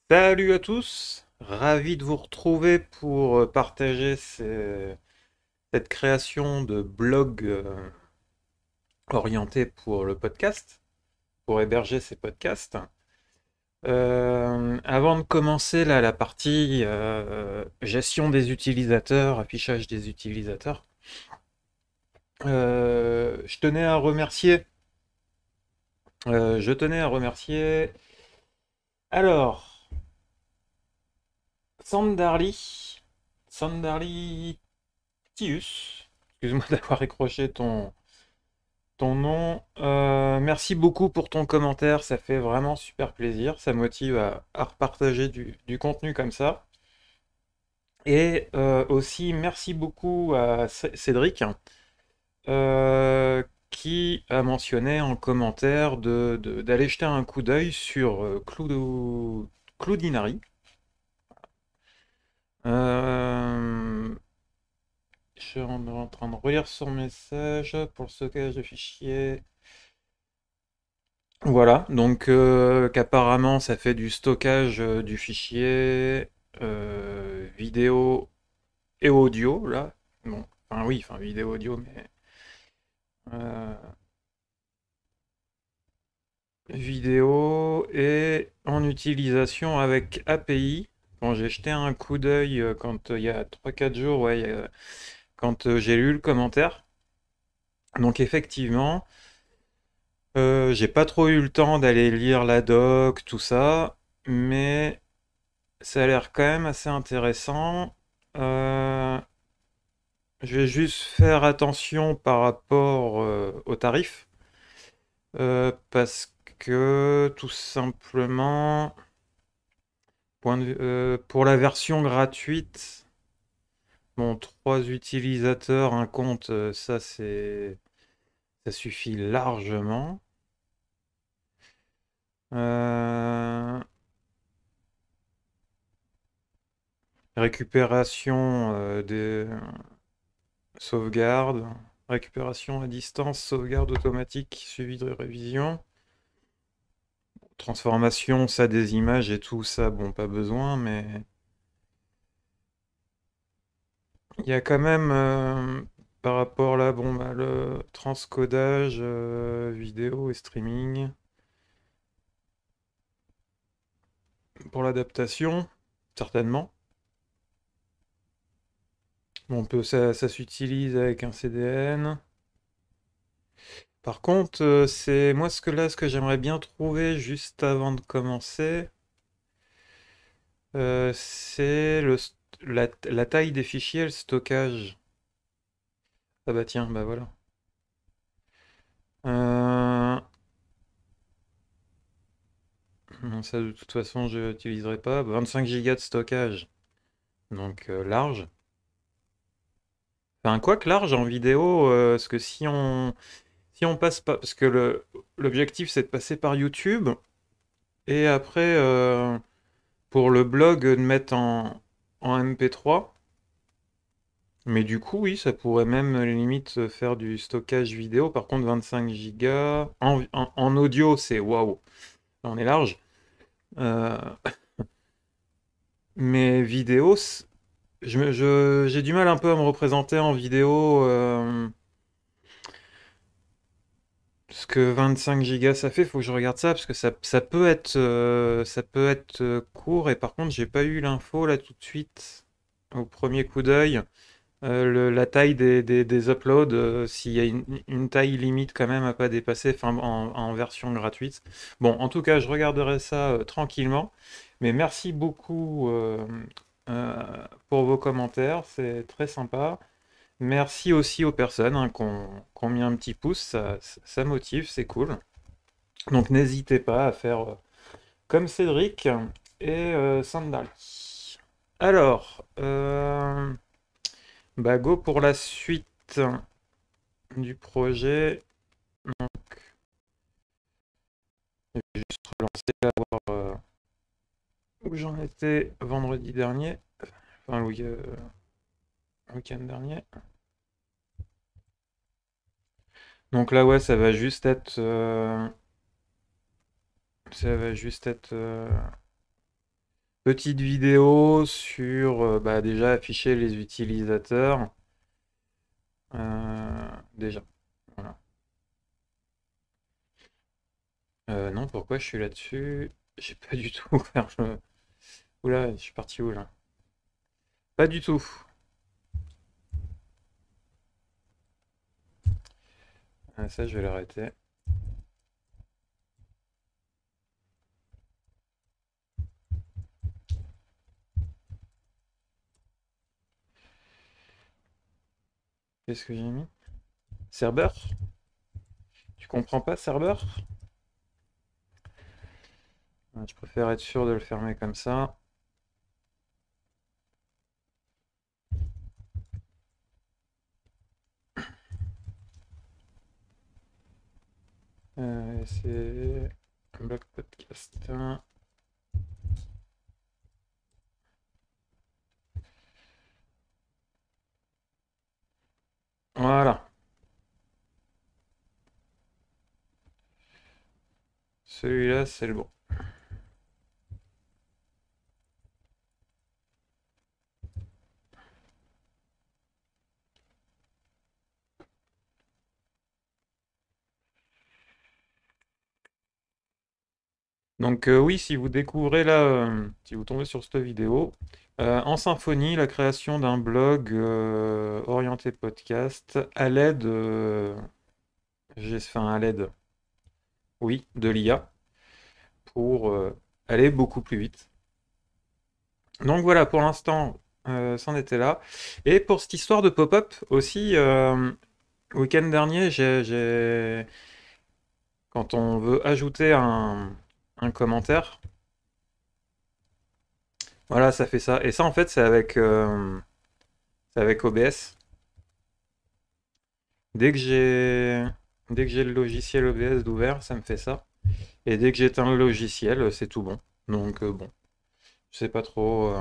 Salut à tous, ravi de vous retrouver pour partager cette création de blog orienté pour le podcast, pour héberger ces podcasts. Avant de commencer là, la partie gestion des utilisateurs, affichage des utilisateurs, je tenais à remercier, je tenais à remercier, alors, Sandarli, Sandarli Tius, excuse-moi d'avoir écroché ton nom. Merci beaucoup pour ton commentaire, ça fait vraiment super plaisir, ça motive à repartager du contenu comme ça. Et aussi merci beaucoup à Cédric qui a mentionné en commentaire d'aller jeter un coup d'œil sur Cloudinary. Euh, je suis en train de relire son message pour le stockage de fichiers. Voilà, donc qu'apparemment ça fait du stockage du fichier vidéo et audio, là. Bon, enfin oui, enfin vidéo, audio, mais euh, vidéo et en utilisation avec API. Bon, j'ai jeté un coup d'œil quand il y a 3 4 jours, ouais, quand j'ai lu le commentaire. Donc effectivement, j'ai pas trop eu le temps d'aller lire la doc, tout ça, mais ça a l'air quand même assez intéressant. Euh, je vais juste faire attention par rapport au tarif, parce que tout simplement, pour la version gratuite, bon, 3 utilisateurs, un compte, ça suffit largement. Euh, récupération des sauvegardes, récupération à distance, sauvegarde automatique suivie de révision. Transformation, ça des images et tout ça, bon, pas besoin, mais il y a quand même, par rapport là, bon, bah, le transcodage vidéo et streaming pour l'adaptation, certainement. Bon, ça s'utilise avec un CDN. Par contre, c'est moi ce que j'aimerais bien trouver juste avant de commencer, c'est la taille des fichiers, le stockage. Ah bah tiens, bah voilà. Euh, non, ça de toute façon je n'utiliserai pas. 25 gigas de stockage, donc large. Enfin, quoi que large en vidéo, parce que si on passe pas, parce que l'objectif c'est de passer par YouTube et après pour le blog de mettre en MP3. Mais du coup, oui, ça pourrait même limite faire du stockage vidéo. Par contre, 25 gigas en audio, c'est waouh, on est large. Euh, mais vidéo, j'ai du mal un peu à me représenter en vidéo ce que 25 gigas ça fait. Faut que je regarde ça parce que ça peut être court. Et par contre, j'ai pas eu l'info là tout de suite au premier coup d'œil. La taille des uploads, s'il y a une taille limite quand même à pas dépasser, enfin en version gratuite. Bon, en tout cas, je regarderai ça tranquillement. Mais merci beaucoup euh, pour vos commentaires, c'est très sympa. Merci aussi aux personnes hein, qui ont mis un petit pouce, ça motive, c'est cool. Donc n'hésitez pas à faire comme Cédric et Sandal. Alors, bah go pour la suite du projet. Je vais juste relancer là, voir où j'en étais vendredi dernier, enfin le week-end dernier. Donc là ouais, ça va juste être Petite vidéo sur bah, déjà afficher les utilisateurs. Déjà. Voilà. Non, pourquoi je suis là-dessus? J'ai pas du tout ouvert. Oula, je suis parti où là? Pas du tout. Ça, je vais l'arrêter. Qu'est-ce que j'ai mis? Serveur? Tu comprends pas, serveur? Je préfère être sûr de le fermer comme ça. C'est un bloc podcast. Voilà. Celui-là, c'est le bon. Donc oui, si vous découvrez là, si vous tombez sur cette vidéo, en symphonie, la création d'un blog orienté podcast à l'aide, enfin à l'aide, oui, de l'IA pour aller beaucoup plus vite. Donc voilà, pour l'instant, c'en était là. Et pour cette histoire de pop-up aussi, week-end dernier, quand on veut ajouter un commentaire, voilà, ça fait ça. Et ça, en fait, c'est avec OBS. Dès que j'ai dès que j'ai le logiciel OBS d'ouvert, ça me fait ça. Et dès que j'éteins le logiciel, c'est tout bon. Donc bon, je sais pas trop,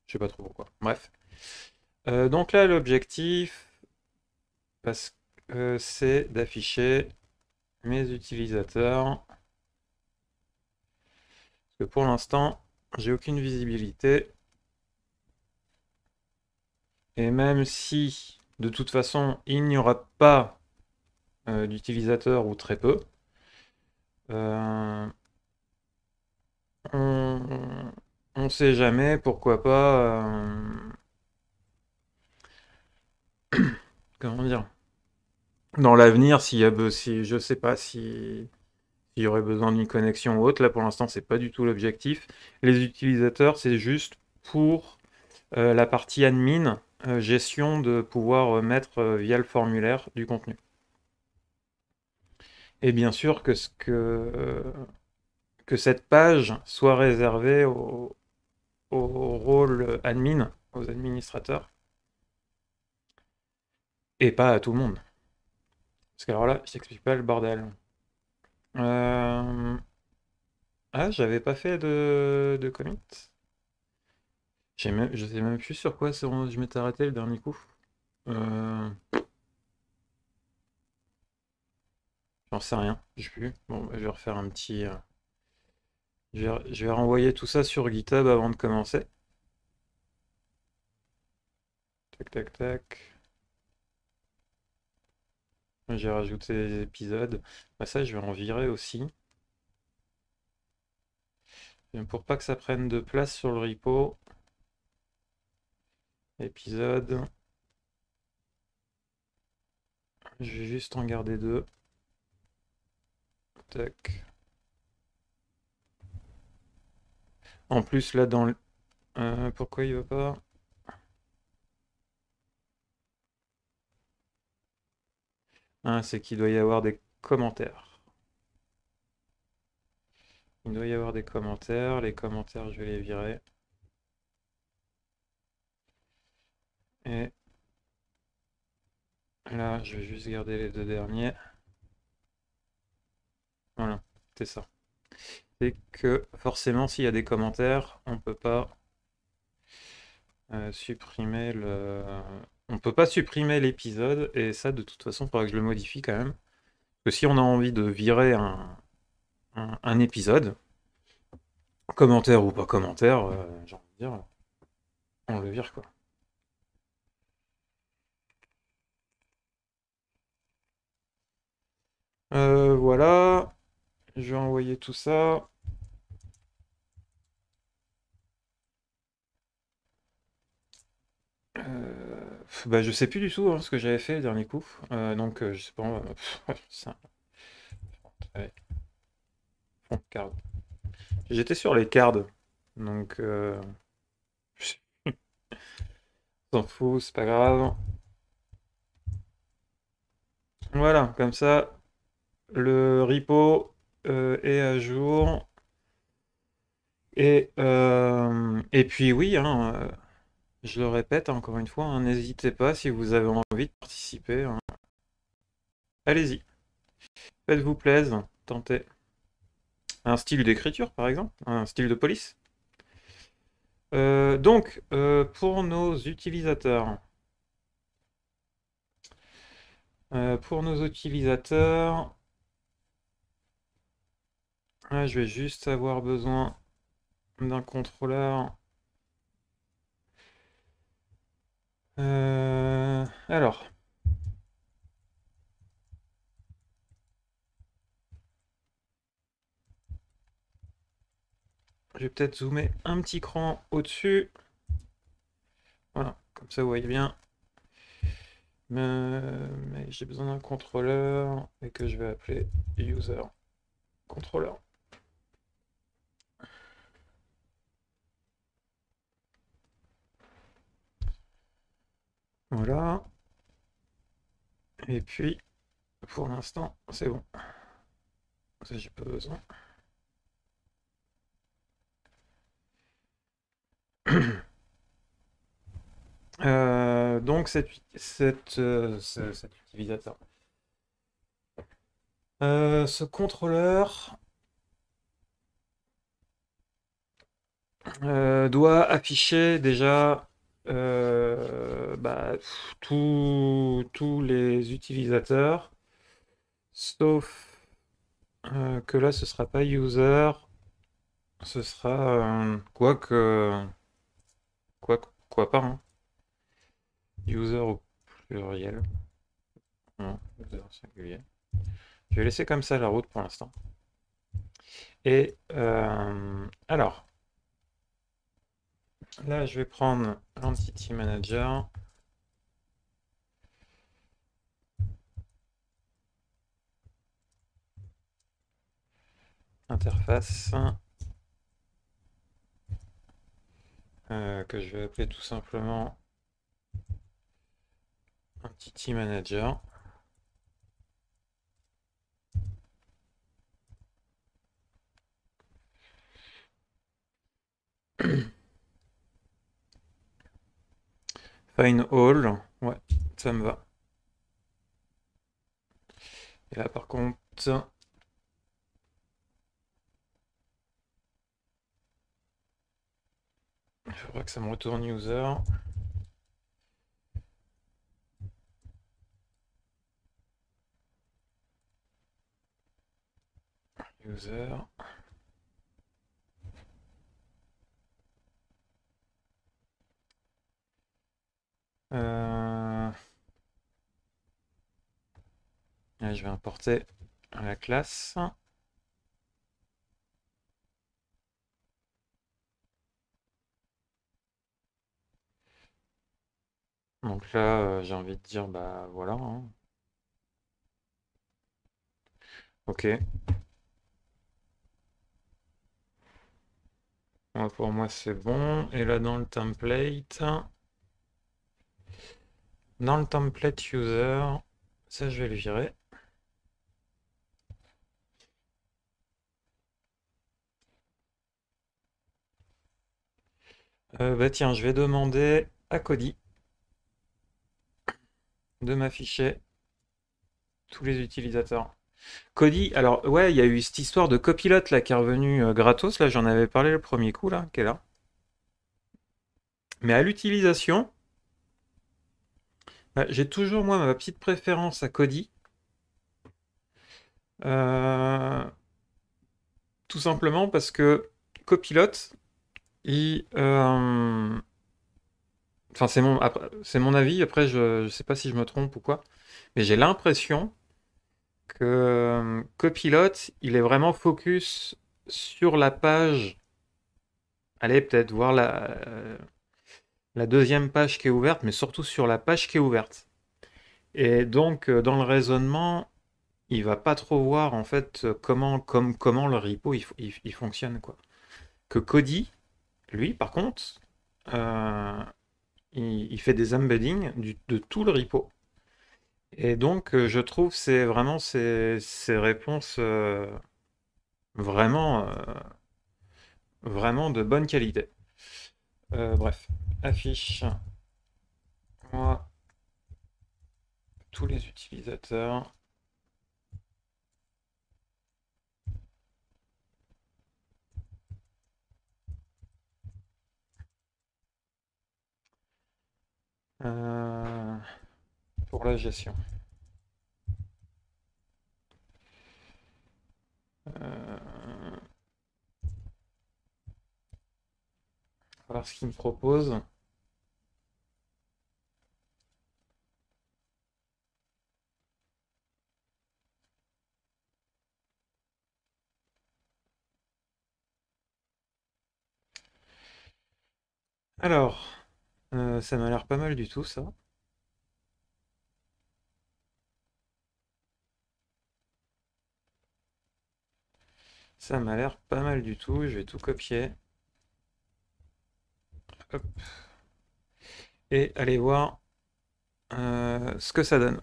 je sais pas trop pourquoi. Bref. Donc là, l'objectif, c'est d'afficher mes utilisateurs. Parce que pour l'instant, j'ai aucune visibilité. Et même si, de toute façon, il n'y aura pas d'utilisateurs ou très peu, euh, on on sait jamais, pourquoi pas, comment dire, dans l'avenir, si je sais pas si s'il y aurait besoin d'une connexion ou autre. Là, pour l'instant, c'est pas du tout l'objectif. Les utilisateurs, c'est juste pour la partie admin, gestion de pouvoir mettre via le formulaire du contenu. Et bien sûr que cette page soit réservée au rôle admin, aux administrateurs, et pas à tout le monde. Parce que alors là, je t'explique pas le bordel. Euh, Ah, j'avais pas fait de commit. Je sais même plus sur quoi je m'étais arrêté le dernier coup. Euh, J'en sais rien, je sais plus. Bon, bah, je vais refaire un petit. Je vais renvoyer tout ça sur GitHub avant de commencer. Tac, tac, tac. J'ai rajouté les épisodes. Bah, ça, je vais en virer aussi. Et pour pas que ça prenne de place sur le repo. Épisode. Je vais juste en garder deux. Tac. En plus, là, dans le. Pourquoi il va pas? Ah, c'est qu'il doit y avoir des commentaires. Il doit y avoir des commentaires. Les commentaires, je vais les virer. Et là, je vais juste garder les deux derniers. Voilà, c'est ça. C'est que forcément, s'il y a des commentaires, on peut pas supprimer le. On peut pas supprimer l'épisode, et ça, de toute façon, il faudra que je le modifie quand même. Parce que si on a envie de virer un épisode, Commentaire ou pas commentaire, j'ai envie de dire, on le vire quoi. Voilà, je vais envoyer tout ça. Bah, je sais plus du tout hein, ce que j'avais fait le dernier coup. Donc, je sais pas. Ça, ouais, fond de card. J'étais sur les cards. Donc, s'en fout, c'est pas grave. Voilà, comme ça, le repo est à jour. Et puis, oui, hein, je le répète encore une fois, hein, n'hésitez pas si vous avez envie de participer, hein. Allez-y, faites-vous plaisir, tentez. Un style d'écriture, par exemple, un style de police. Pour nos utilisateurs, je vais juste avoir besoin d'un contrôleur. Alors, je vais peut-être zoomer un petit cran au-dessus. Voilà, comme ça vous voyez bien. Mais j'ai besoin d'un contrôleur et que je vais appeler user contrôleur. Voilà. Et puis, pour l'instant, c'est bon. Ça, j'ai pas besoin. Donc, cet utilisateur. Ce contrôleur doit afficher déjà tous les utilisateurs, sauf que là, ce sera pas user, ce sera quoi pas, hein. User au pluriel. Non, user au singulier. Je vais laisser comme ça la route pour l'instant. Et alors, là, je vais prendre l'Entity Manager. Interface. Que je vais appeler tout simplement Entity Manager. Find all. Ouais, ça me va. Et là, par contre, il faudra que ça me retourne user. User. Là, je vais importer la classe. Donc là, j'ai envie de dire, bah voilà, hein. Ok. Pour moi, c'est bon. Et là, dans le template user, ça, je vais le virer. Bah tiens, je vais demander à Cody de m'afficher tous les utilisateurs. Cody, alors ouais, il y a eu cette histoire de copilote là qui est revenu gratos, là j'en avais parlé le premier coup là, qui est là. Mais à l'utilisation, bah, j'ai toujours moi ma petite préférence à Cody. Euh, Tout simplement parce que Copilot, enfin, c'est mon avis, après je sais pas si je me trompe ou quoi, mais j'ai l'impression que Copilot, il est vraiment focus sur la page, allez, peut-être voir la deuxième page qui est ouverte, mais surtout sur la page qui est ouverte. Et donc, dans le raisonnement, il va pas trop voir en fait comment le repo il fonctionne, quoi. Que Cody, lui, par contre, euh, il fait des embeddings de tout le repo. Et donc, je trouve c'est vraiment ces réponses vraiment, vraiment de bonne qualité. Bref, affiche moi tous les utilisateurs. euh, pour la gestion. Euh, voir ce qu'il me propose. Alors, ça m'a l'air pas mal du tout, ça. Ça m'a l'air pas mal du tout. Je vais tout copier. Hop. Et aller voir ce que ça donne.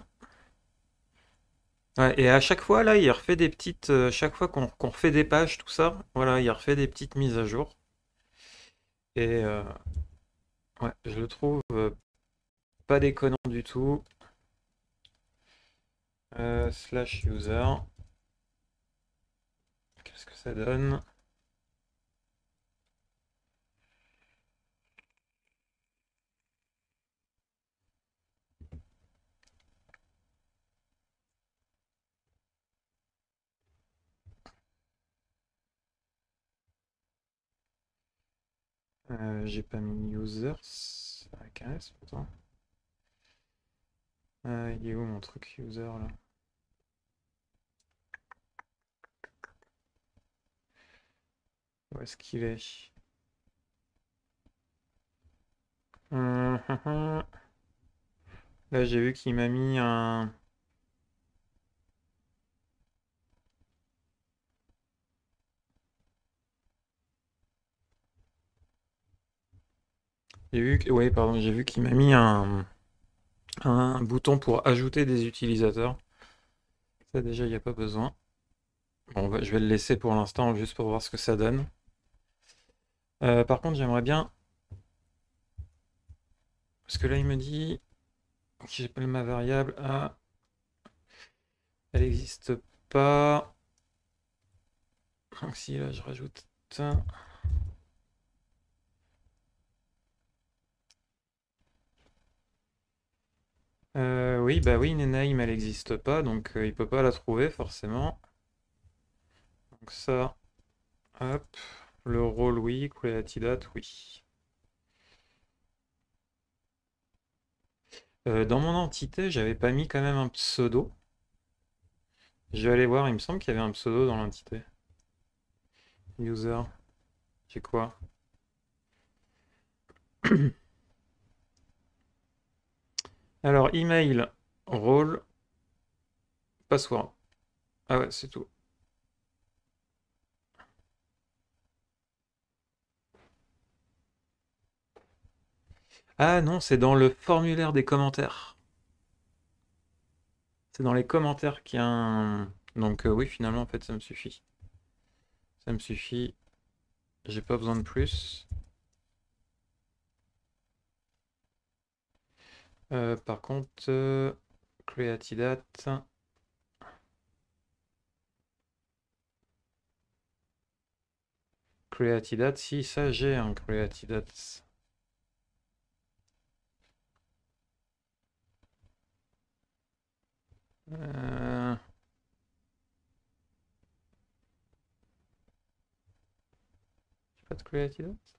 Ouais, et à chaque fois, là, il refait des petites. Chaque fois qu'on refait des pages, tout ça, voilà, il refait des petites mises à jour. Et ouais, je le trouve pas déconnant du tout. Slash user. Qu'est-ce que ça donne? J'ai pas mis users avec un S pourtant. Il est où mon truc user là? Où est-ce qu'il est? Hum, hum, hum. Là, j'ai vu qu'il m'a mis un. Oui, pardon, j'ai vu qu'il m'a mis un bouton pour ajouter des utilisateurs. Ça, déjà, il n'y a pas besoin. Bon, je vais le laisser pour l'instant, juste pour voir ce que ça donne. Par contre, j'aimerais bien. Parce que là, il me dit que j'appelle ma variable. Ah, elle n'existe pas. Donc, si là, je rajoute. Oui, bah oui, Nenaim, elle n'existe pas, donc il peut pas la trouver forcément. Donc ça, hop, le rôle, oui, Creatidate, oui. Dans mon entité, j'avais pas mis quand même un pseudo. Je vais aller voir, il me semble qu'il y avait un pseudo dans l'entité. User, j'ai quoi? Alors, email, rôle, password. Ah ouais, c'est tout. Ah non, c'est dans le formulaire des commentaires. C'est dans les commentaires qu'il y a un. Donc oui, finalement, en fait, ça me suffit. Ça me suffit. J'ai pas besoin de plus. Par contre, Creatidate. Creatidate, si ça j'ai un Creatidate. Euh, pas de clé antidote?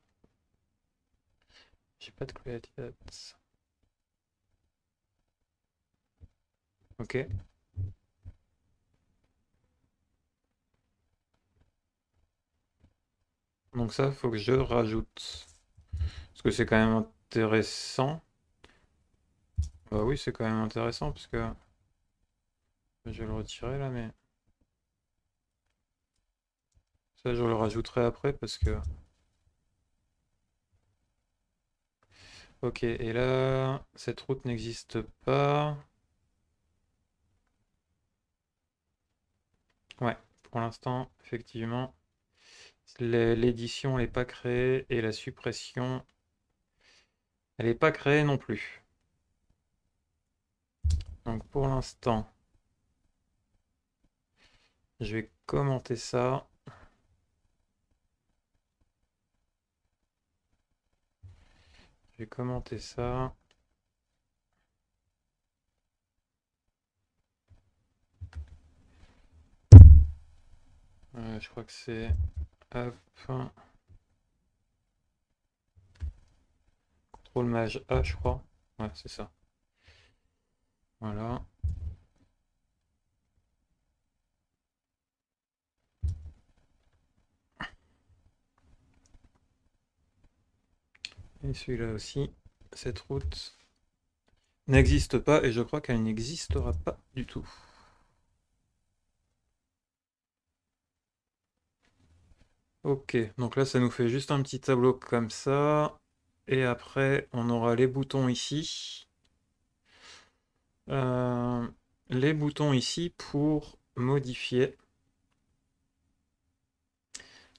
J'ai pas de clé antidote. Ok. Donc ça, faut que je rajoute. Parce que c'est quand même intéressant. Bah oui, c'est quand même intéressant parce que je vais le retirer là, mais ça, je le rajouterai après parce que. Ok, et là, cette route n'existe pas. Ouais, pour l'instant, effectivement, l'édition n'est pas créée et la suppression, elle n'est pas créée non plus. Donc pour l'instant, je vais commenter ça. Je vais commenter ça. Je crois que c'est... Hop. Contrôle maj A, je crois. Ouais, c'est ça. Voilà. Et celui-là aussi. Cette route n'existe pas et je crois qu'elle n'existera pas du tout. Ok, donc là ça nous fait juste un petit tableau comme ça. Et après on aura les boutons ici. Euh, les boutons ici pour modifier.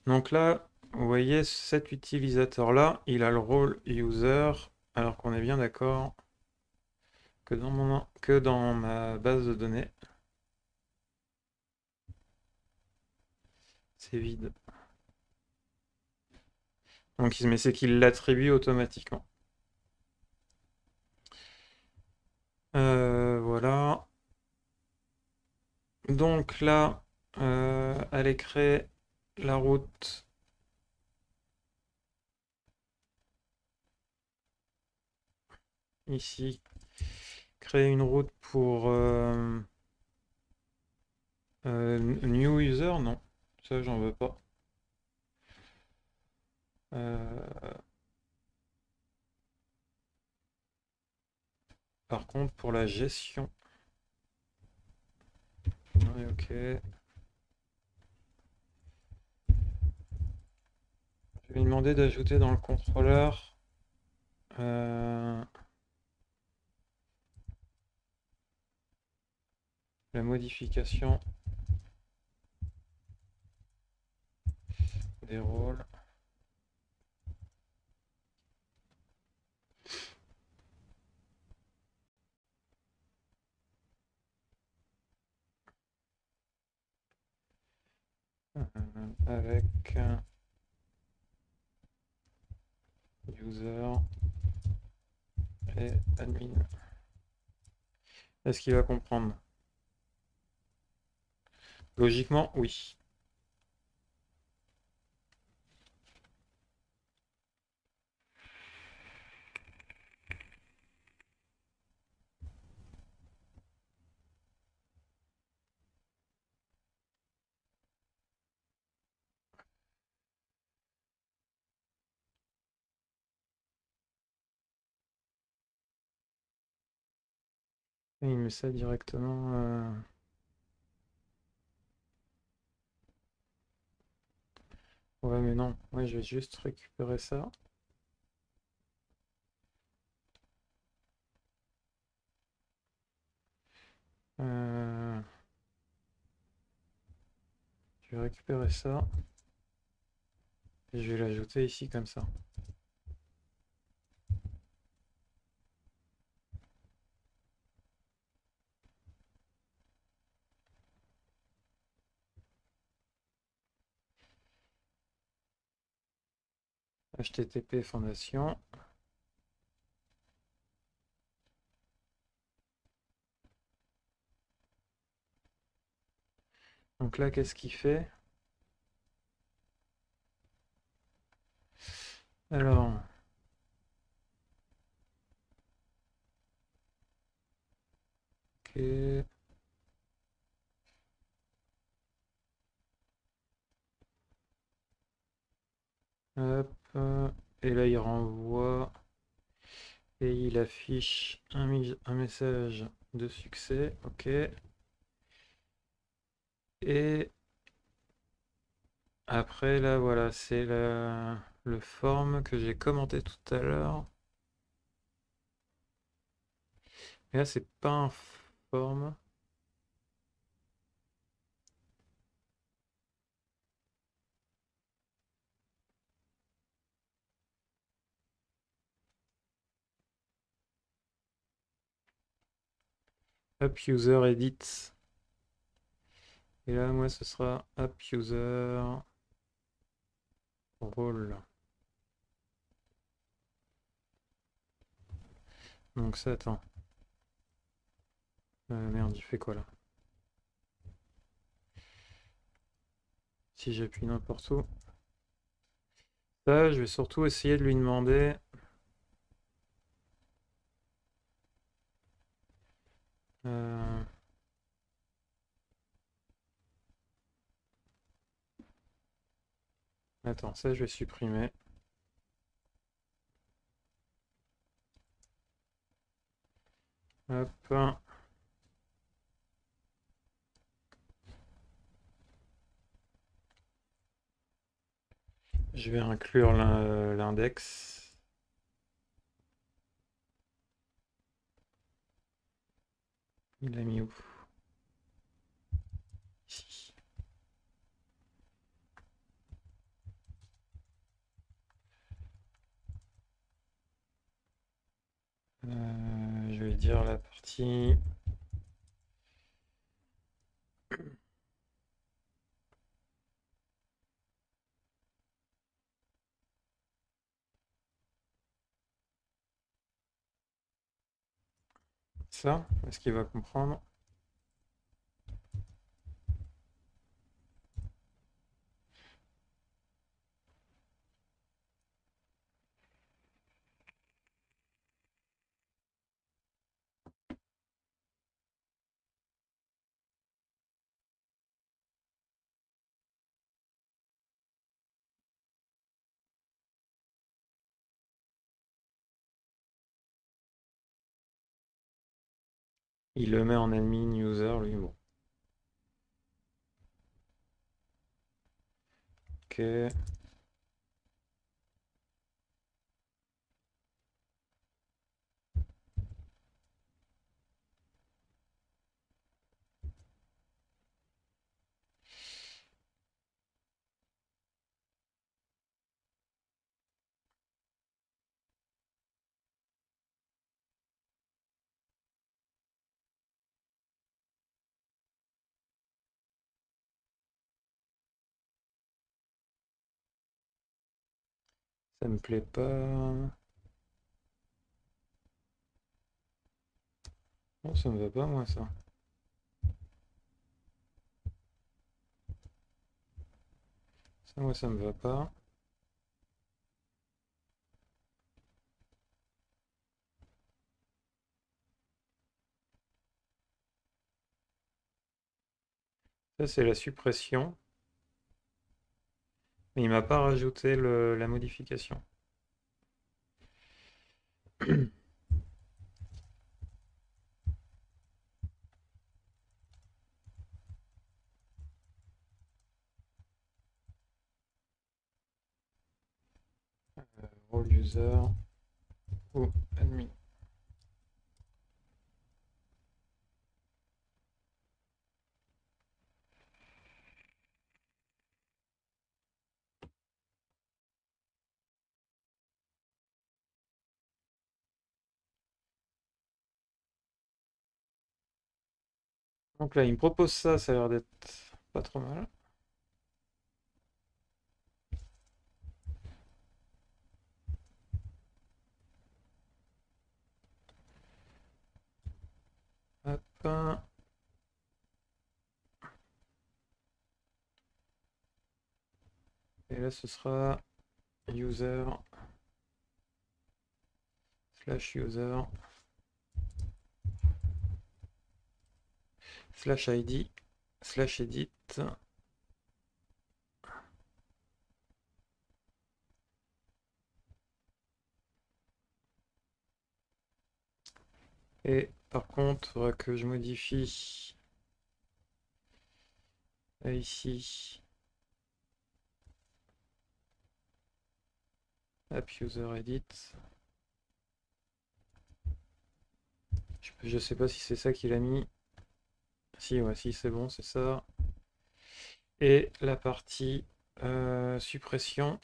Donc là, vous voyez cet utilisateur-là, il a le rôle user, alors qu'on est bien d'accord que dans ma base de données, c'est vide. Donc, mais c'est qu'il l'attribue automatiquement. Voilà. Donc là, allez créer la route. Ici, créer une route pour new user, non, ça j'en veux pas. Euh, par contre, pour la gestion, ouais, ok. Je vais lui demander d'ajouter dans le contrôleur euh, la modification des rôles. Avec user et admin. Est-ce qu'il va comprendre? Logiquement, oui. Et il met ça directement. Ouais, mais non. Ouais, je vais juste récupérer ça. Euh, Je vais récupérer ça. Et je vais l'ajouter ici comme ça. HTTP fondation. Donc là, qu'est-ce qu'il fait? Alors, ok. Hop. Et là, il renvoie et il affiche un message de succès. Ok. Et après, là, voilà, c'est le form que j'ai commenté tout à l'heure. Et là, c'est pas un form. App user edit. Et là, moi, ce sera app user role. Donc ça, attends. Merde, il fait quoi là? Si j'appuie n'importe où. Ça, je vais surtout essayer de lui demander. euh, Attends, ça, je vais supprimer. Hop. Je vais inclure l'index. Il l'a mis où? Ici. Je vais dire la partie. Ça, est-ce qu'il va comprendre? Il le met en admin user, lui, bon. Ok. Ça me plaît pas. Oh, ça me va pas, moi, ça. Ça, moi, ça me va pas. Ça, c'est la suppression. Mais il m'a pas rajouté la modification. Role user ou admin. Donc là, il me propose ça, ça a l'air d'être pas trop mal. Hop. Et là, ce sera user slash user slash id slash edit. Et par contre, il faudra que je modifie ici app user edit. Je sais pas si c'est ça qu'il a mis. Si, ouais, si c'est bon, c'est ça. Et la partie suppression.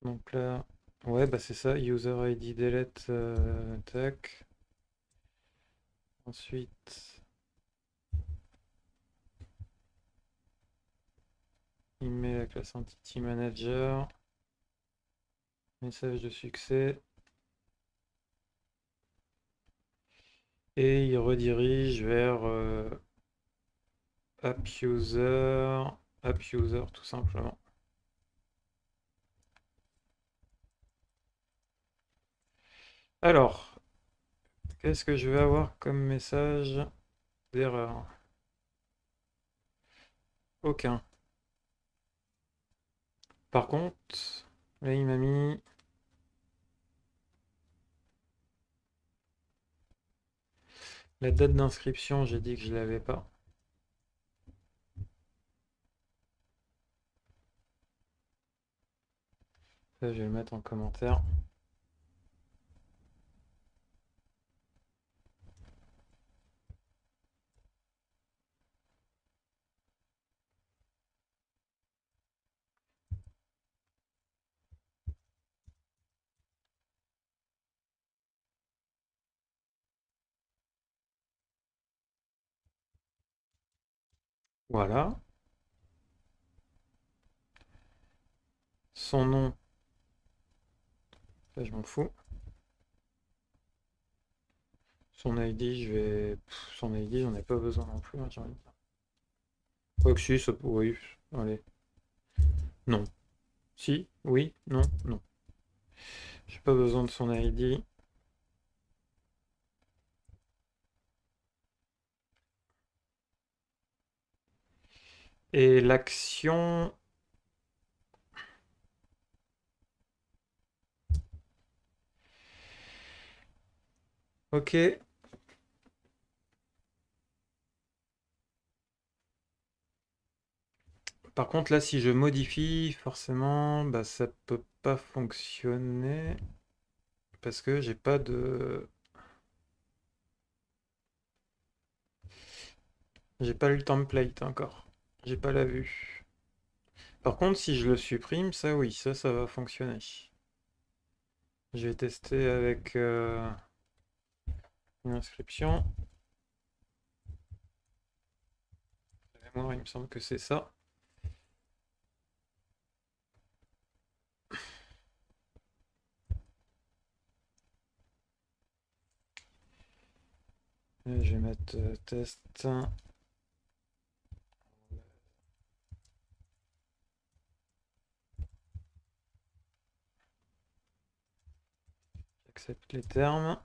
Donc là, ouais, bah c'est ça, user ID delete, tac. Ensuite, il met la classe entity manager, message de succès, et il redirige vers app user tout simplement. Alors, qu'est-ce que je vais avoir comme message d'erreur? Aucun. Par contre, là il m'a mis la date d'inscription, j'ai dit que je l'avais pas. Ça, je vais le mettre en commentaire. Voilà. Son nom, ça je m'en fous. Son ID, je vais. Son ID, j'en ai pas besoin non plus, hein, j'ai envie de dire. Quoi que si, ça. Oui, allez. Non. Si, oui, non, non. J'ai pas besoin de son ID. Et l'action. Ok. Par contre, là, si je modifie, forcément, bah, ça peut pas fonctionner. Parce que j'ai pas de. J'ai pas le template encore. J'ai pas la vue. Par contre, si je le supprime, ça oui, ça va fonctionner. Je vais tester avec une inscription. La mémoire, il me semble que c'est ça. Et je vais mettre test. J'accepte les termes.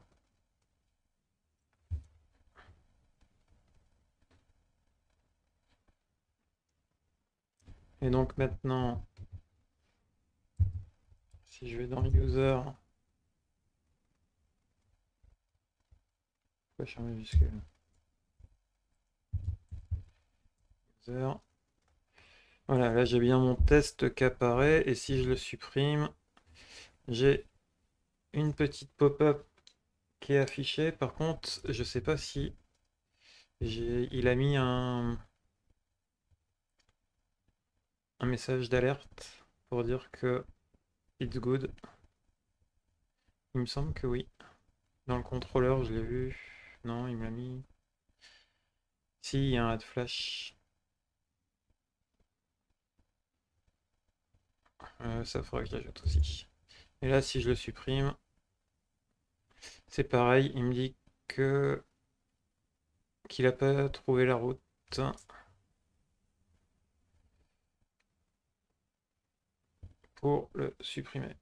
Et donc maintenant, si je vais dans user, pourquoi je suis en majuscule? User. Voilà, là j'ai bien mon test qui apparaît. Et si je le supprime, j'ai une petite pop-up qui est affichée. Par contre, je sais pas si il a mis un message d'alerte pour dire que it's good. Il me semble que oui. Dans le contrôleur, je l'ai vu. Non, il me l'a mis. Si, il y a un add flash. Ça faudra que j'ajoute aussi. Et là, si je le supprime, c'est pareil, il me dit que qu'il n'a pas trouvé la route pour le supprimer.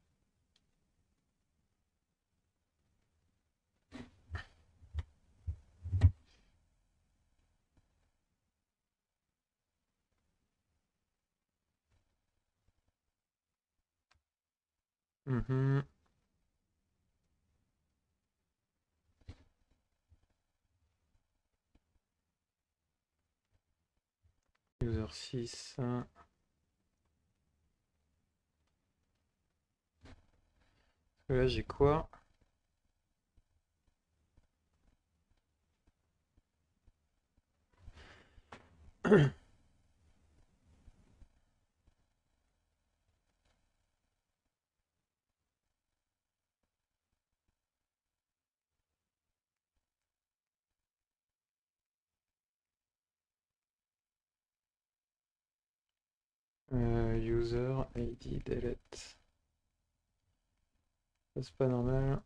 Mhm. User 6. Là, j'ai quoi? User ID delete. Ça, c'est pas normal.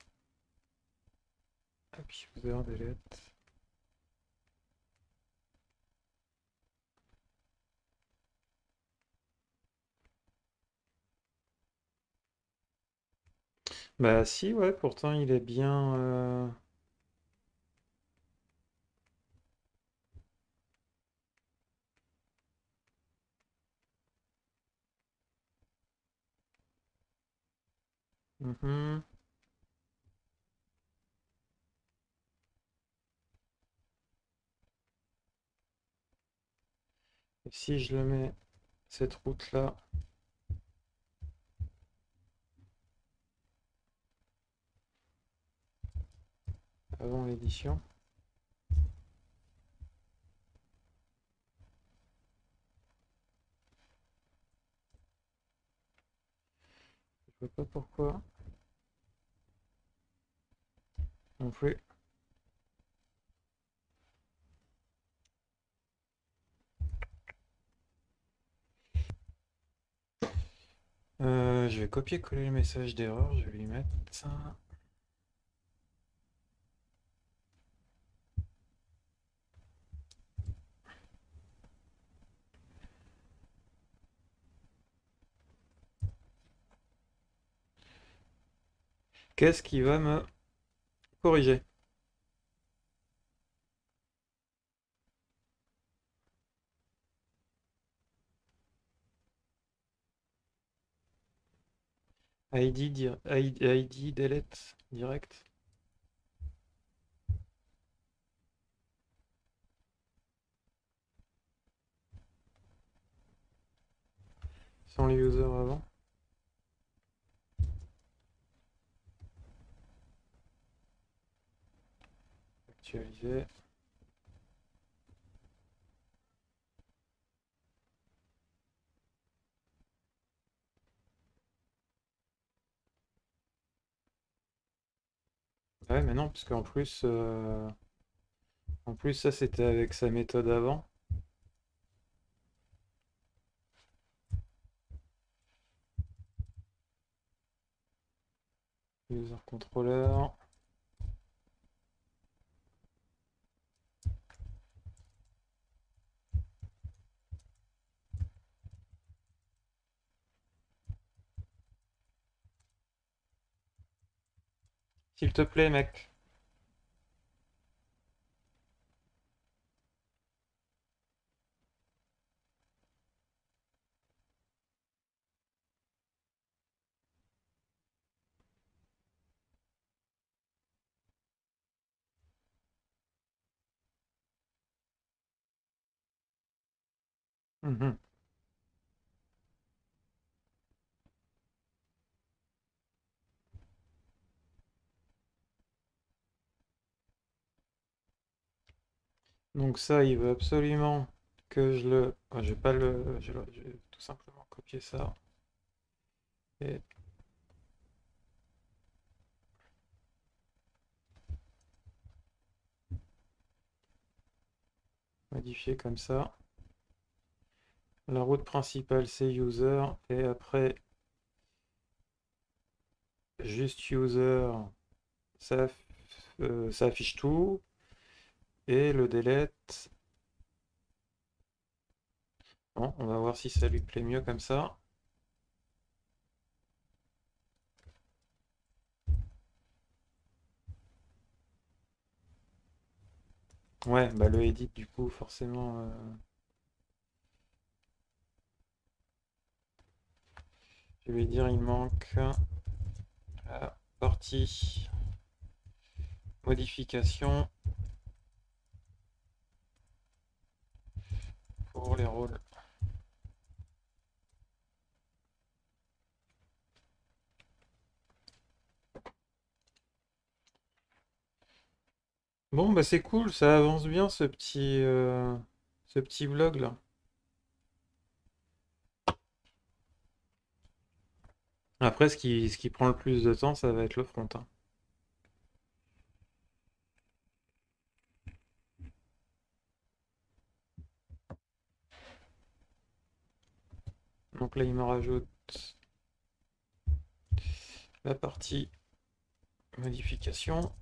Hop, user delete. Bah si, ouais, pourtant il est bien... mhm. Et si je le mets, cette route-là, avant l'édition, je vois pas pourquoi non plus. Je vais copier-coller le message d'erreur, je vais lui mettre ça. Qu'est-ce qui va me corriger? ID delete direct. Sans les users avant. Actualiser. Ouais, mais non, parce qu'en plus, en plus ça c'était avec sa méthode avant. User controller. S'il te plaît, mec. Mhm. Donc ça, il veut absolument que je le... je vais pas le... je vais tout simplement copier ça. Et modifier comme ça. La route principale, c'est user. Et après, Juste user, ça, ça affiche tout. Et le delete. Bon, on va voir si ça lui plaît mieux comme ça. Ouais, bah le edit du coup forcément. Je vais dire il manque la partie modification pour les rôles. Bon bah c'est cool, ça avance bien ce petit vlog là. Après ce qui prend le plus de temps ça va être le front, hein. Donc là il me rajoute la partie modification.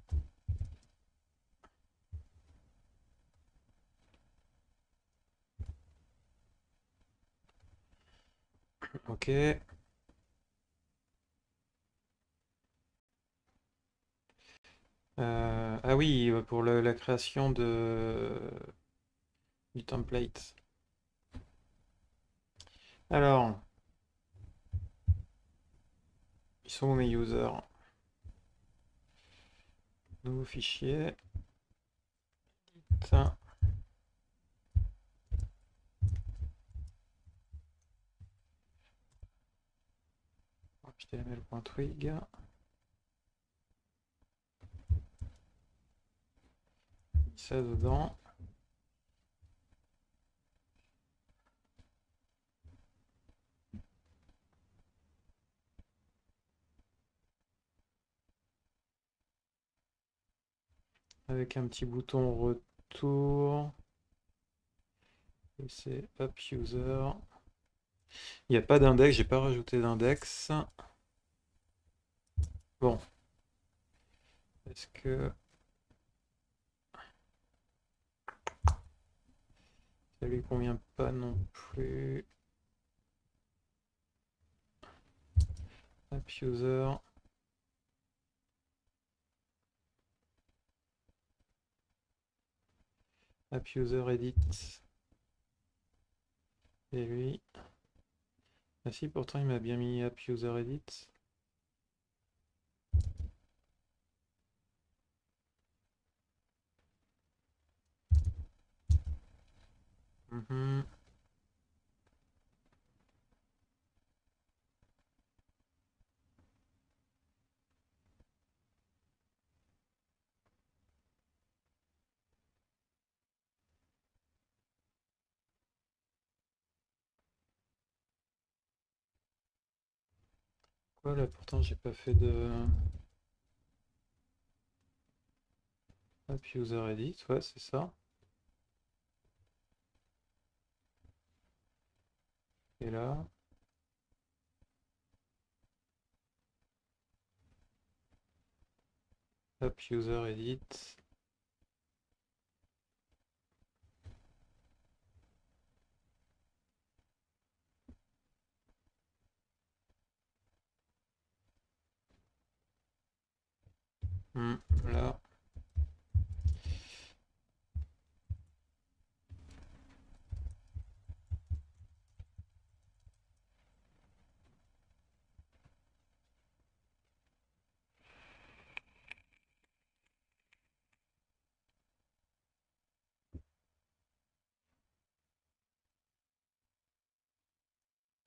Ok. Ah oui, pour la création du template. Alors, ils sont où mes users? Nouveau fichier. Tiens, html.twig. Ça dedans. Avec un petit bouton retour. Et c'est App User. Il n'y a pas d'index, j'ai pas rajouté d'index. Bon. Est-ce que ça lui convient pas non plus? App User. App User Edit. Et lui. Ah si, pourtant il m'a bien mis App User Edit. Mhm. Quoi là, pourtant j'ai pas fait de App User Edit, ouais c'est ça. Et là, App User Edit. Hmm, là.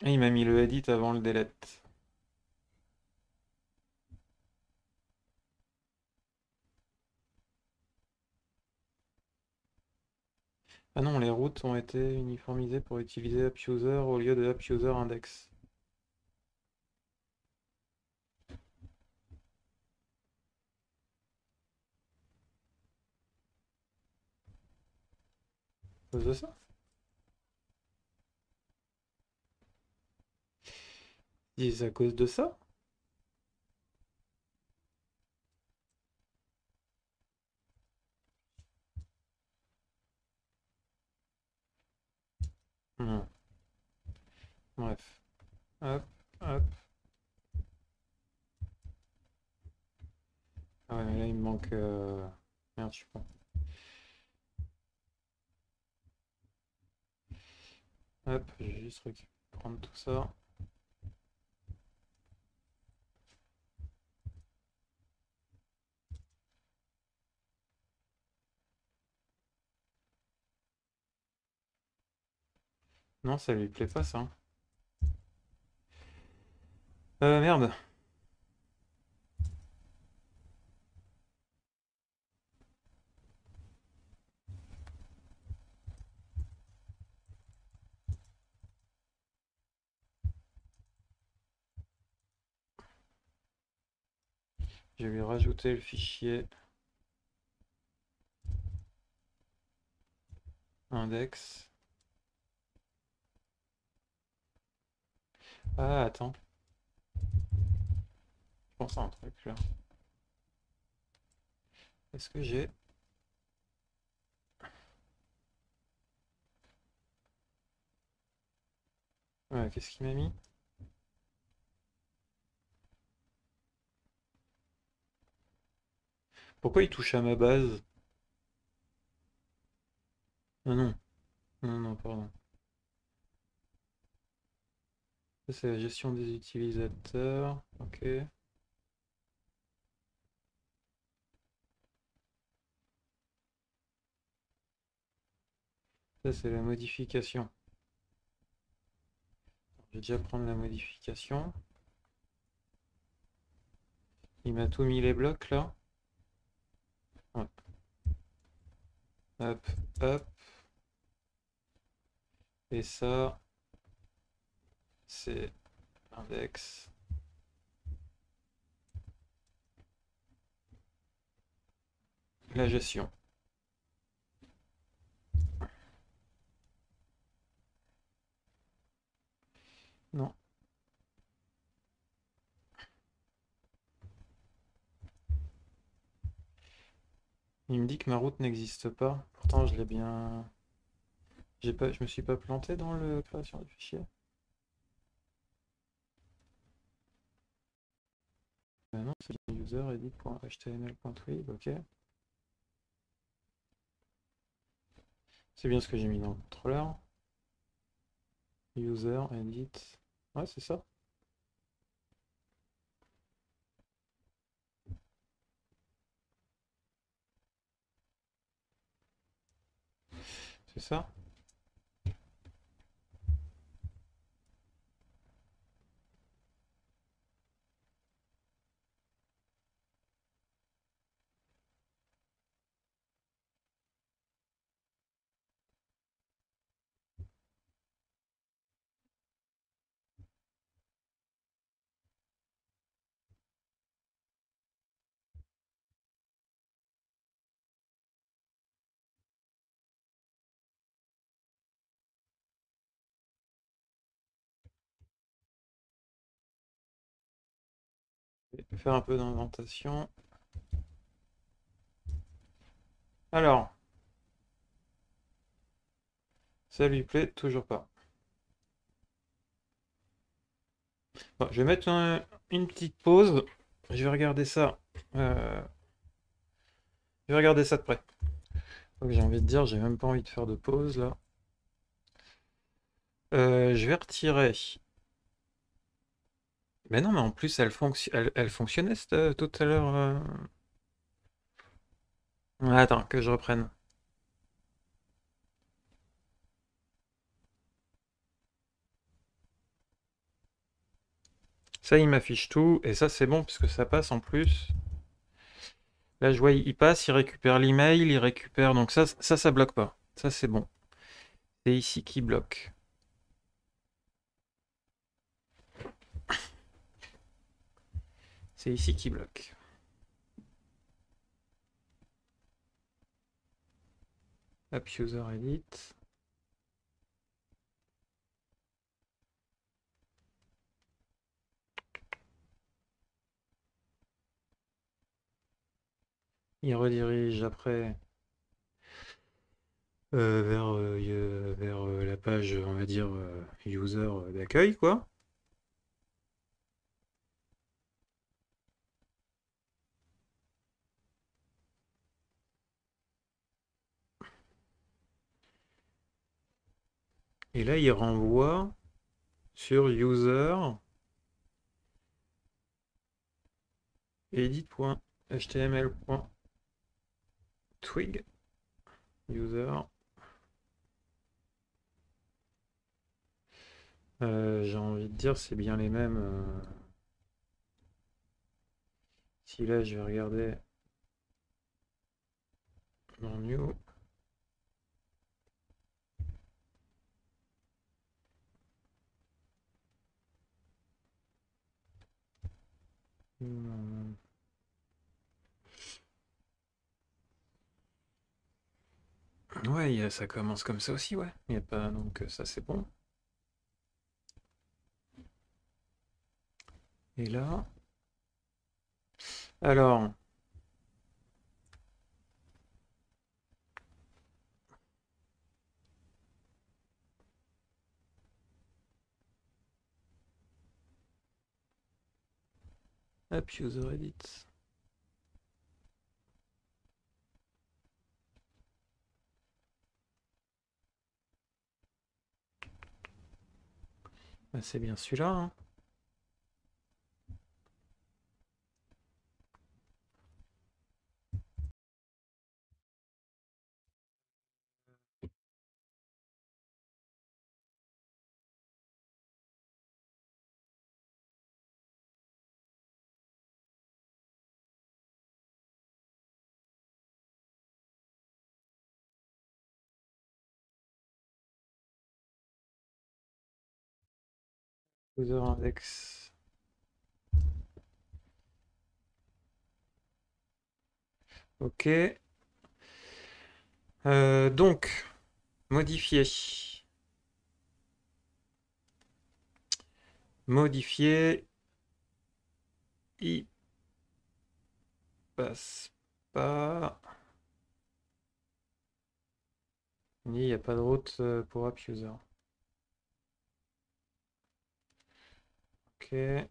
Ah, il m'a mis le edit avant le delete. Ah non, les routes ont été uniformisées pour utiliser AppUser au lieu de AppUser Index. À cause de ça? Ils disent à cause de ça? Non. Bref. Hop, hop. Ah ouais, mais là, il me manque... Merde, je suis con. Hop, je vais juste prendre tout ça. Non, ça lui plaît pas, ça. Merde. Je vais lui rajouter le fichier index. Ah, attends. Je pense à un truc, là. Est-ce que j'ai... Ouais, qu'est-ce qu'il m'a mis? Pourquoi il touche à ma base? Ah non. Non, non, pardon. Ça, c'est la gestion des utilisateurs. Ok. Ça, c'est la modification. Je vais déjà prendre la modification. Il m'a tout mis les blocs, là. Ouais. Hop, hop. Et ça, c'est index. La gestion. Non. Il me dit que ma route n'existe pas. Pourtant, je l'ai bien... Je me suis pas planté dans la création du fichier. Non, c'est user edit.html.twig, ok. C'est bien ce que j'ai mis dans le contrôleur. User edit. Ouais, c'est ça. C'est ça. Je vais faire un peu d'indentation. Alors, ça lui plaît toujours pas. Bon, je vais mettre une petite pause. Je vais regarder ça. Je vais regarder ça de près. Donc, j'ai envie de dire, j'ai même pas envie de faire de pause là. Je vais retirer. Mais non, mais en plus, elle fonctionnait tout à l'heure. Attends, que je reprenne. Ça, il m'affiche tout. Et ça, c'est bon, puisque ça passe en plus. Là, je vois, il passe, il récupère l'email, il récupère. Donc ça bloque pas. Ça, c'est bon. C'est ici qui bloque. C'est ici qui bloque. App user edit. Il redirige après vers la page, on va dire, user d'accueil, quoi. Et là, il renvoie sur user edit.html.twig user. J'ai envie de dire, c'est bien les mêmes. Si là, je vais regarder dans new. Ouais, ça commence comme ça aussi, ouais. Il y a pas, donc ça c'est bon. Et là, alors, hop, user edit. Bah, c'est bien celui-là, hein. User index. Ok. Donc, modifier. Modifier. Il passe pas. Il n'y a pas de route pour app user. Ok. Et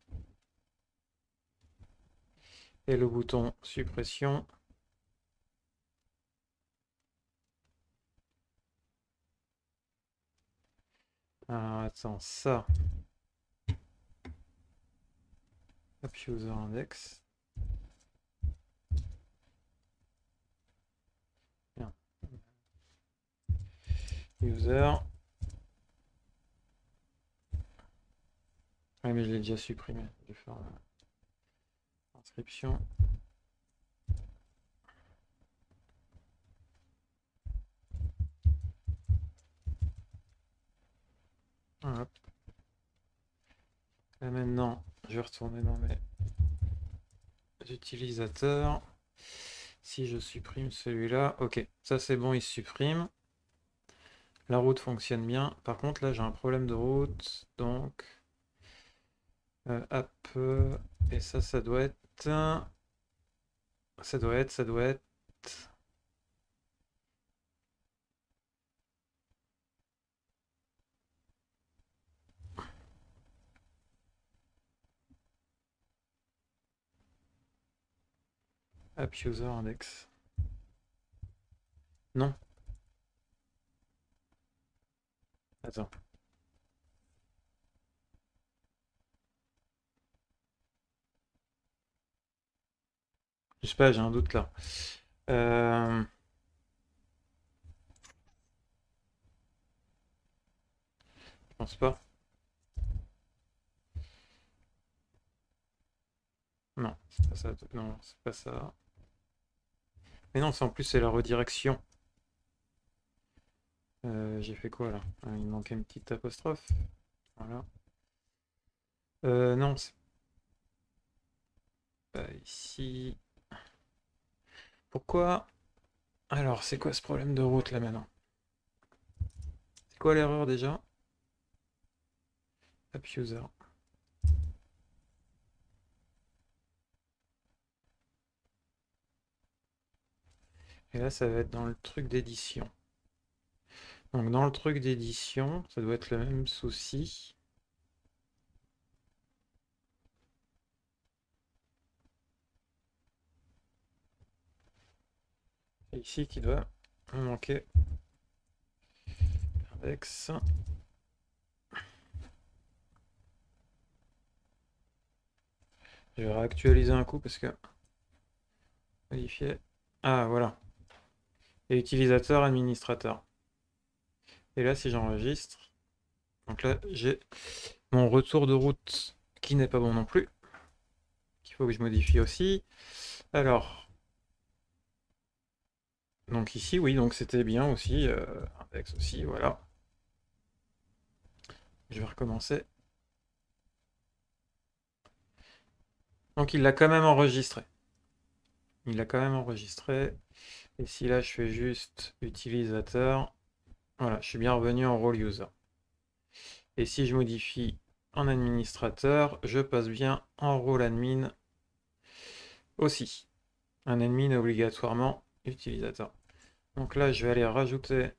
le bouton suppression. Alors, attends, ça. App user index. Bien. User. Ouais, mais je l'ai déjà supprimé. Je vais faire inscription. Hop. Là maintenant, je vais retourner dans mes utilisateurs. Si je supprime celui-là, ok, ça c'est bon, il se supprime. La route fonctionne bien. Par contre, là j'ai un problème de route, donc app, et ça doit être, ça doit être app user index. Non, attends. Je sais pas, j'ai un doute là. Je pense pas. Non, c'est pas ça. Non, c'est pas ça. Mais non, c'est en plus c'est la redirection. J'ai fait quoi là? Il me manquait une petite apostrophe. Voilà. Non, c'est pas ici. Pourquoi? Alors, c'est quoi ce problème de route là maintenant? C'est quoi l'erreur déjà? App user. Et là, ça va être dans le truc d'édition. Donc dans le truc d'édition, ça doit être le même souci. C'est ici qui doit me manquer. Index. Je vais réactualiser un coup parce que modifier. Ah voilà. Et utilisateur, administrateur. Et là, si j'enregistre, donc là, j'ai mon retour de route qui n'est pas bon non plus, qu'il faut que je modifie aussi. Alors, donc ici, oui, donc c'était bien aussi, index aussi, voilà. Je vais recommencer. Donc il l'a quand même enregistré. Il l'a quand même enregistré. Et si là, je fais juste utilisateur, voilà, je suis bien revenu en role user. Et si je modifie en administrateur, je passe bien en rôle admin aussi. Un admin obligatoirement utilisateur. Donc là, je vais aller rajouter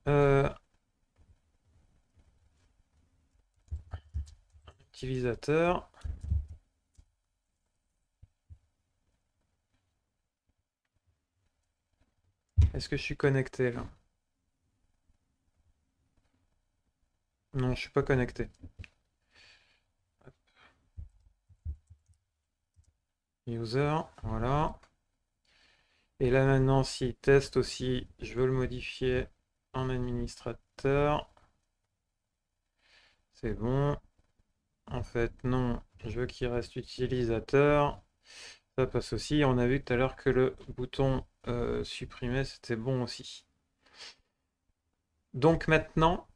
un utilisateur. Est-ce que je suis connecté là? Non, je suis pas connecté. User, voilà. Et là maintenant, si test aussi, je veux le modifier en administrateur. C'est bon. En fait, non, je veux qu'il reste utilisateur. Ça passe aussi. On a vu tout à l'heure que le bouton supprimer, c'était bon aussi. Donc maintenant,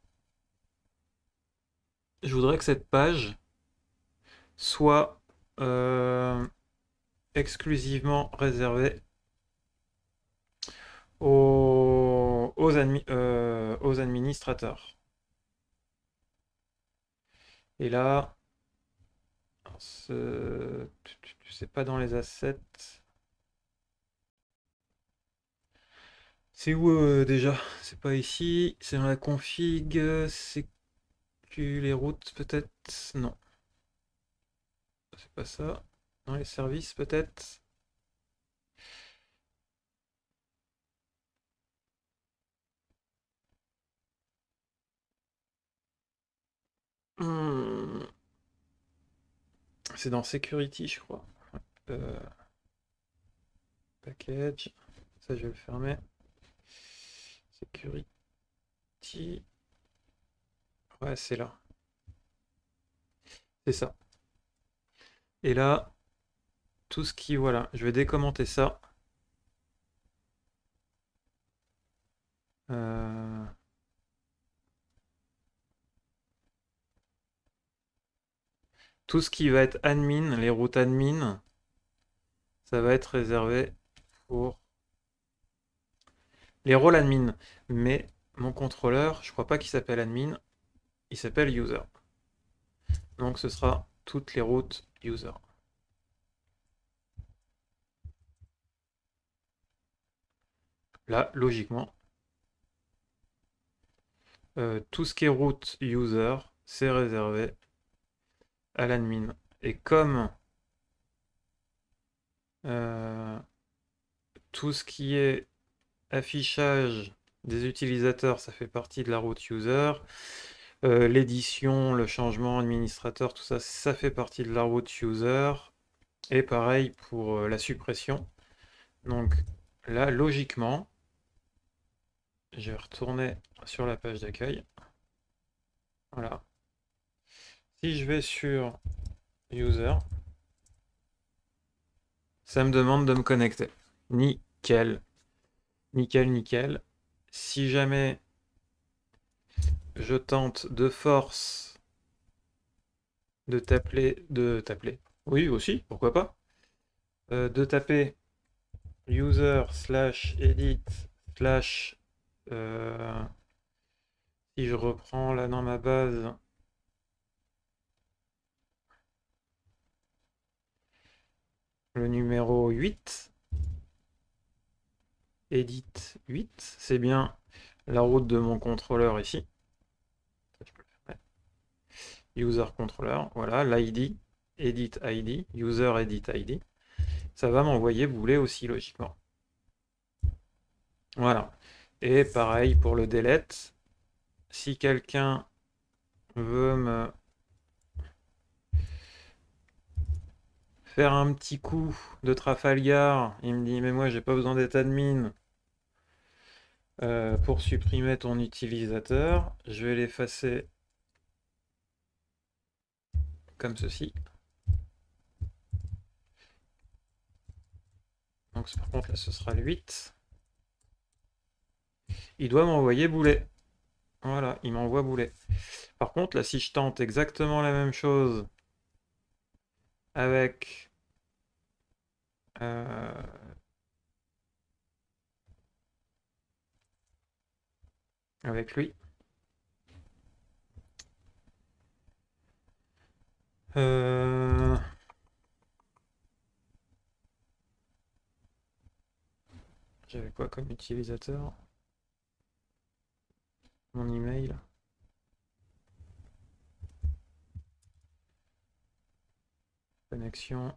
je voudrais que cette page soit exclusivement réservée aux administrateurs. Et là, c'est pas dans les assets. C'est où déjà? C'est pas ici. C'est dans la config. C'est que les routes peut-être? Non, c'est pas ça. Dans les services peut-être? Hmm, c'est dans security, je crois. Euh, package. Ça, je vais le fermer. Security. Ouais, c'est là. C'est ça. Et là, tout ce qui... Voilà, je vais décommenter ça. Euh, tout ce qui va être admin, les routes admin, ça va être réservé pour les rôles admin. Mais mon contrôleur, je crois pas qu'il s'appelle admin, il s'appelle user. Donc ce sera toutes les routes user. Là, logiquement, tout ce qui est route user, c'est réservé à l'admin. Et comme euh, tout ce qui est affichage des utilisateurs, ça fait partie de la route user, l'édition, le changement administrateur, tout ça, ça fait partie de la route user. Et pareil pour la suppression. Donc là, logiquement, je vais retourner sur la page d'accueil. Voilà. Si je vais sur User, ça me demande de me connecter. Nickel. Nickel, nickel. Si jamais je tente de force de t'appeler, oui aussi, pourquoi pas, de taper user slash edit slash, euh, si je reprends là dans ma base, le numéro 8, edit 8, c'est bien la route de mon contrôleur ici. User controller, voilà, l'ID, edit ID, user edit ID. Ça va m'envoyer bouler aussi logiquement. Voilà. Et pareil pour le delete. Si quelqu'un veut me faire un petit coup de Trafalgar, il me dit mais moi j'ai pas besoin d'être admin pour supprimer ton utilisateur, je vais l'effacer comme ceci. Donc par contre là ce sera le 8. Il doit m'envoyer boulet. Voilà, il m'envoie boulet. Par contre là si je tente exactement la même chose avec avec lui. J'avais quoi comme utilisateur? Mon email. Connexion.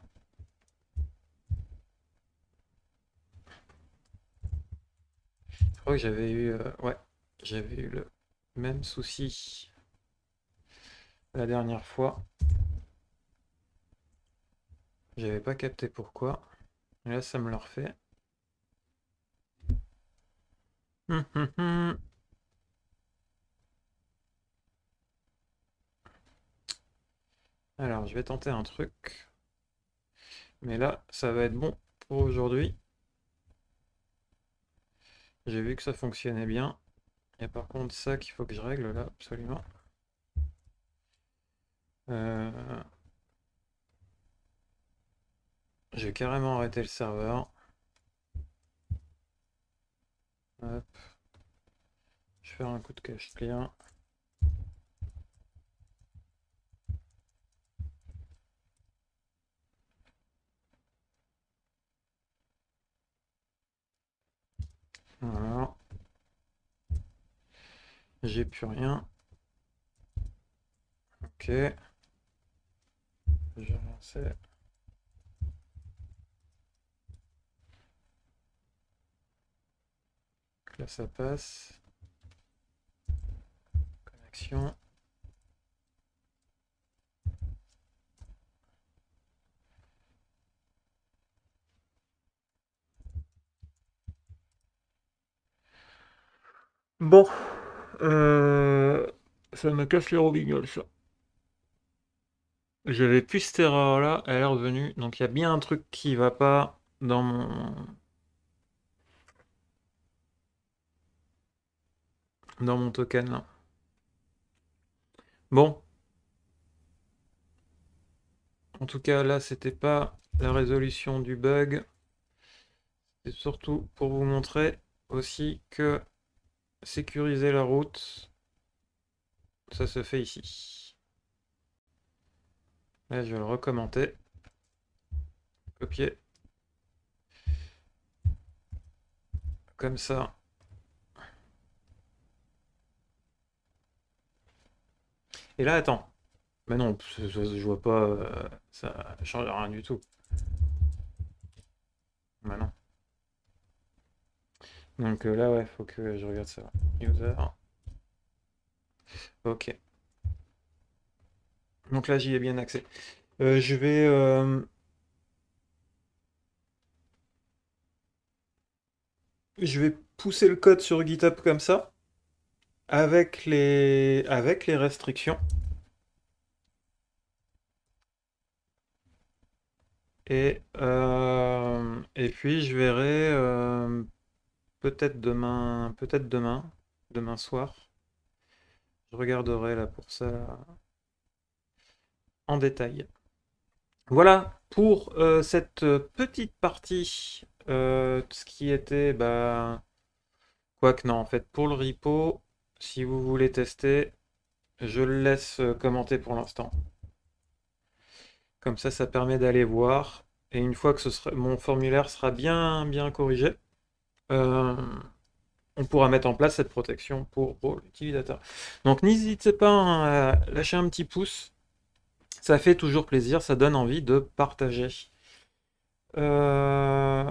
Je crois que j'avais eu, ouais, j'avais eu le même souci la dernière fois. J'avais pas capté pourquoi. Et là, ça me le refait. Alors, je vais tenter un truc. Mais là, ça va être bon pour aujourd'hui. J'ai vu que ça fonctionnait bien. Il y a par contre ça qu'il faut que je règle là, absolument. Je vais carrément arrêter le serveur. Hop. Je vais faire un coup de cache clear. Voilà. J'ai plus rien. Ok. Je vais relancer. Là ça passe. Connexion. Bon, ça me casse les robignoles, ça. J'avais plus cette erreur-là, elle est revenue. Donc il y a bien un truc qui va pas dans mon token là. Bon, en tout cas là c'était pas la résolution du bug. C'est surtout pour vous montrer aussi que sécuriser la route, ça se fait ici. Là je vais le recommenter. Copier. Comme ça. Et là attends. Mais non, je vois pas, ça change rien du tout. Bah non. Donc là, ouais, faut que je regarde ça. User. Ok. Donc là, j'y ai bien accès. Je vais... je vais pousser le code sur GitHub comme ça, avec les restrictions. Et puis je verrai demain soir. Je regarderai là pour ça en détail. Voilà pour cette petite partie, ce qui était, bah, quoique non, en fait, pour le repo, si vous voulez tester, je le laisse commenter pour l'instant. Comme ça permet d'aller voir. Et une fois que mon formulaire sera bien corrigé, euh, on pourra mettre en place cette protection pour l'utilisateur. Donc n'hésitez pas, hein, à lâcher un petit pouce, ça fait toujours plaisir, ça donne envie de partager. Euh,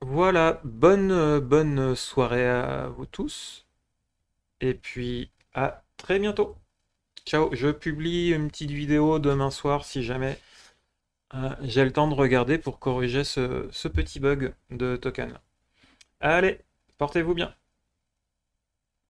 voilà, bonne soirée à vous tous, et puis à très bientôt. Ciao, je publie une petite vidéo demain soir si jamais j'ai le temps de regarder pour corriger ce petit bug de token. Allez, portez-vous bien.